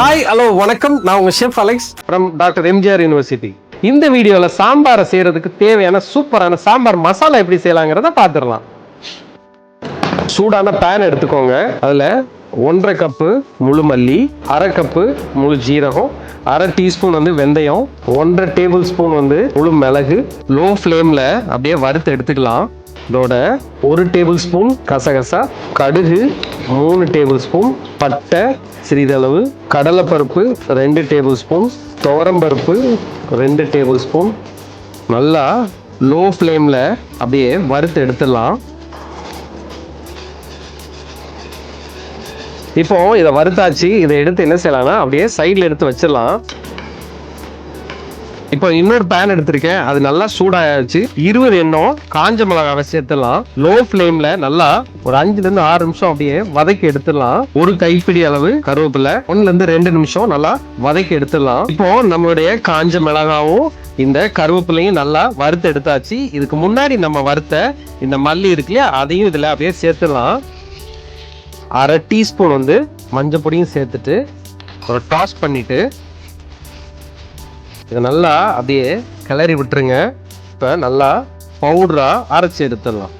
Hi hello வணக்கம். நான் உங்கள் chef Alex from doctor MGR university. இந்த வீடியோவில் சாம்பாரை செய்கிறதுக்கு தேவையான சூப்பரான சாம்பார் மசாலா எப்படி செய்யலாங்கிறத பார்த்துடலாம். சூடான பேன் எடுத்துக்கோங்க. அதில் 1.5 கப்பு முழு மல்லி, 1/2 கப்பு முழு ஜீரகம், 1/2 டீஸ்பூன் வெந்தயம், 1.5 டேபிள் ஸ்பூன் முழு மிளகு லோ ஃப்ளேமில் அப்படியே வறுத்து எடுத்துக்கலாம். இதோட 1 டேபிள் ஸ்பூன் கசகசா, கடுகு 3 டேபிள் ஸ்பூன், பட்டை சிறிதளவு, கடலைப்பருப்பு 2 டேபிள் ஸ்பூன், துவரம்பருப்பு 2 டேபிள் ஸ்பூன் நல்லா லோ ஃப்ளேமில் அப்படியே வறுத்து எடுத்துடலாம். இப்போ இதை வறுத்தாச்சு. இதை எடுத்து என்ன செய்யலாம்னா அப்படியே சைடில் எடுத்து வச்சிடலாம். இப்போ இன்னொரு பேன் எடுத்திருக்கேன். அது நல்லா சூடாயாச்சு. 20 எண்ணெய் காஞ்ச மிளகாவை சேர்த்துடலாம். லோ ஃப்ளேம்ல நல்லா ஒரு 5லேருந்து 6 நிமிஷம் அப்படியே வதக்கி எடுத்துடலாம். ஒரு கைப்பிடி அளவு கருவேப்பிலை 1லேருந்து 2 நிமிஷம் நல்லா வதக்கி எடுத்துடலாம். இப்போ நம்மளுடைய காஞ்ச மிளகாவும் இந்த கருவேப்பிலையும் நல்லா வறுத்து எடுத்தாச்சு. இதுக்கு முன்னாடி நம்ம வறுத்த இந்த மல்லி இருக்கு இல்லையா, அதையும் இதில் அப்படியே சேர்த்துடலாம். 1/2 டீஸ்பூன் மஞ்சள் பொடியும் சேர்த்துட்டு ஒரு டாஸ் பண்ணிட்டு இதை நல்லா அப்படியே கிளறி விட்டுருங்க. இப்போ நல்லா பவுடராக அரைச்சி எடுத்துடலாம்.